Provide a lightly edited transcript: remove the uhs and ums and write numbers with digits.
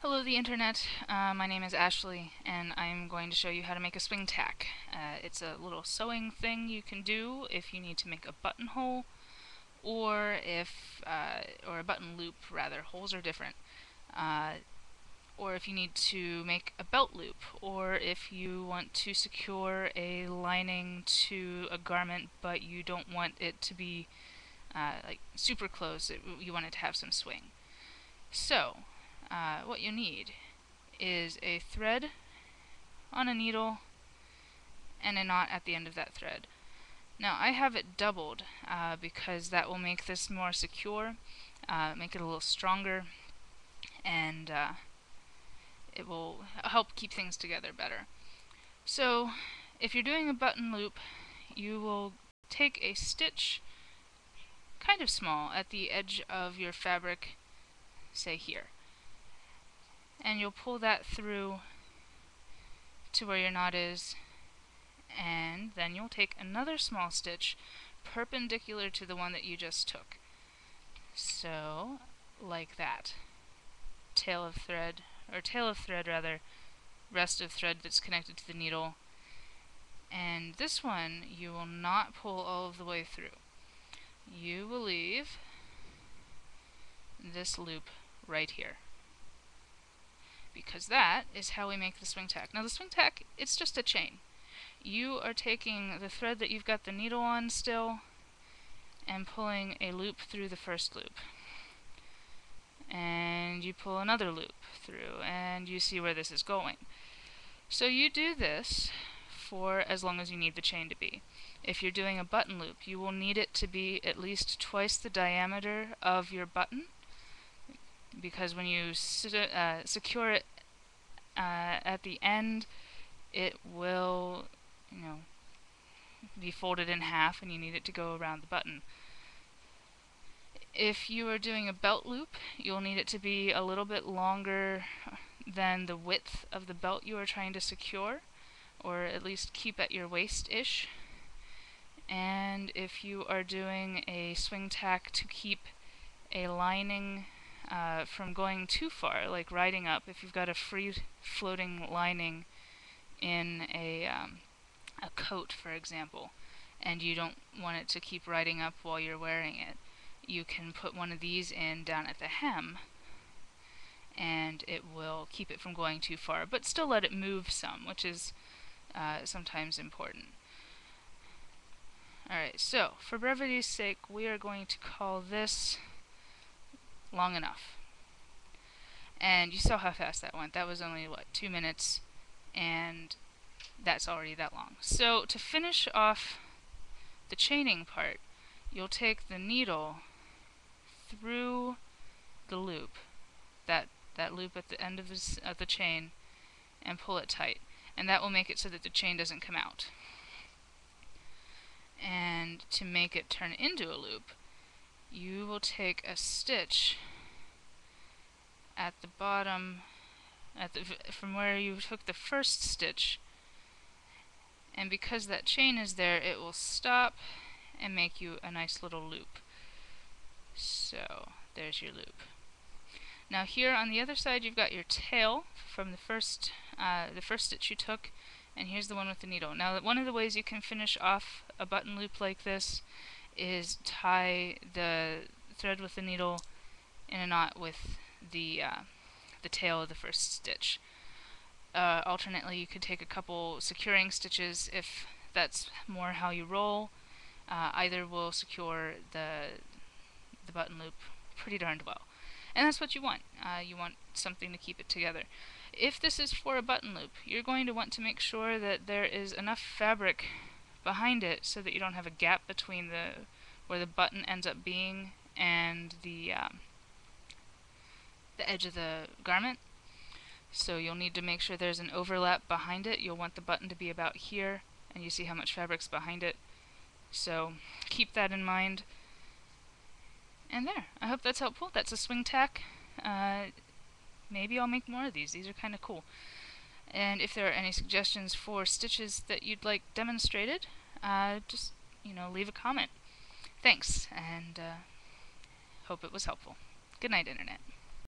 Hello the internet, my name is Ashley and I'm going to show you how to make a swing tack. It's a little sewing thing you can do if you need to make a buttonhole or a button loop rather. Holes are different. Uh, or if you need to make a belt loop, or if you want to secure a lining to a garment but you don't want it to be like super close, you want it to have some swing. So, what you need is a thread on a needle and a knot at the end of that thread. Now I have it doubled because that will make this more secure, make it a little stronger, and it will help keep things together better. So if you're doing a button loop, you will take a stitch kind of small at the edge of your fabric, say here, and you'll pull that through to where your knot is, and then you'll take another small stitch perpendicular to the one that you just took. So, like that. Tail of thread rather, rest of thread that's connected to the needle. And this one you will not pull all of the way through. You will leave this loop right here, because that is how we make the swing tack. Now the swing tack, it's just a chain. You are taking the thread that you've got the needle on still and pulling a loop through the first loop. And you pull another loop through, and you see where this is going. So you do this for as long as you need the chain to be. If you're doing a button loop, you will need it to be at least twice the diameter of your button, because when you secure it at the end, it will, be folded in half, and you need it to go around the button. If you are doing a belt loop, you'll need it to be a little bit longer than the width of the belt you are trying to secure, or at least keep at your waist-ish. And if you are doing a swing tack to keep a lining from going too far, like riding up, if you've got a free floating lining in a coat, for example, and you don't want it to keep riding up while you're wearing it, you can put one of these in down at the hem, and it will keep it from going too far, but still let it move some, which is sometimes important. Alright, so for brevity's sake, we are going to call this long enough. And you saw how fast that went. That was only, 2 minutes, and that's already that long. So to finish off the chaining part, you'll take the needle through the loop, that loop at the end of the chain, and pull it tight. And that will make it so that the chain doesn't come out. And to make it turn into a loop, you will take a stitch at the bottom, from where you took the first stitch, and because that chain is there, it will stop and make you a nice little loop. So there's your loop. Now here on the other side, you've got your tail from the first stitch you took, and here's the one with the needle. Now one of the ways you can finish off a button loop like this is tie the thread with the needle in a knot with the tail of the first stitch. Alternately, you could take a couple securing stitches if that's more how you roll. Either will secure the button loop pretty darned well. And that's what you want. You want something to keep it together. If this is for a button loop, you're going to want to make sure that there is enough fabric behind it so that you don't have a gap between where the button ends up being and the edge of the garment. So you'll need to make sure there's an overlap behind it. You'll want the button to be about here, and you see how much fabric's behind it. So keep that in mind. And there, I hope that's helpful. That's a swing tack. Maybe I'll make more of these. These are kind of cool. And if there are any suggestions for stitches that you'd like demonstrated, just, leave a comment. Thanks, and hope it was helpful. Good night, Internet.